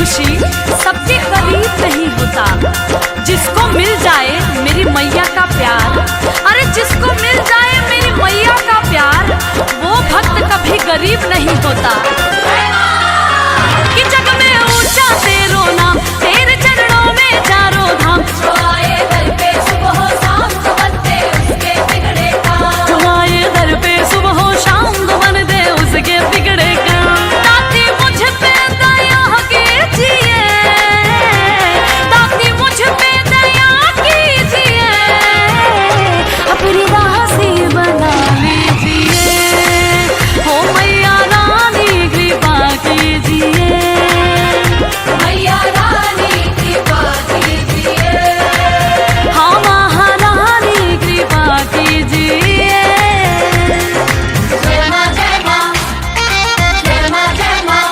खुशी सबके करीब नहीं होता। जिसको मिल जाए मेरी मैया का प्यार, अरे जिसको मिल जाए मेरी मैया का प्यार, वो भक्त कभी गरीब नहीं होता। कि जग में ऊंचा तेरो नाम, तेरे चरणों में चारों धाम। जो आए दर पे सुबह हो शाम, तो बन दे उसके बिगड़े काम। जो आए दर पे सुबह हो शाम, तो बन दे उसके बिगड़े काम। ताकि मुझ पे दया कीजिए, ताकि मुझ पे दया कीजिए, अपनी राशि बना लीजिए। हो मैया रानी कृपा कीजिए, मैया रानी कृपा कीजिए, हाँ महारानी कृपा कीजिए। जय माँ जय माँ, जय माँ जय माँ।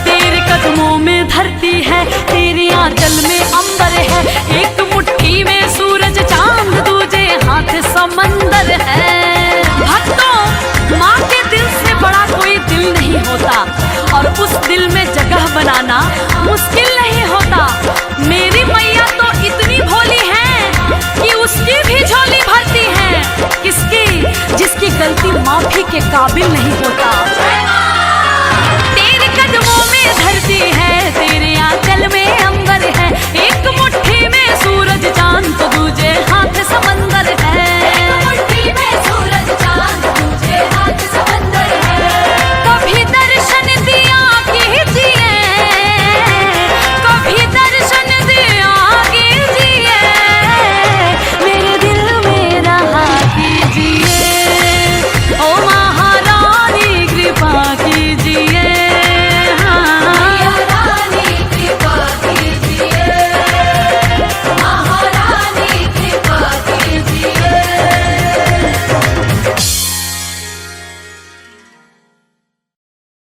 तेरे कदमों में धरती है, तेरे आंचल में अंबर है। एक मुट्ठी में सूरज चांद, दूजे हाथ समंदर है। भक्तों, माँ के दिल से बड़ा कोई दिल नहीं होता, और उस दिल में जगह बनाना मुश्किल नहीं होता। मेरी मैया तो इतनी भोली है कि उसकी भी झोली भरती है। किसकी? जिसकी गलती माफी के काबिल नहीं होता।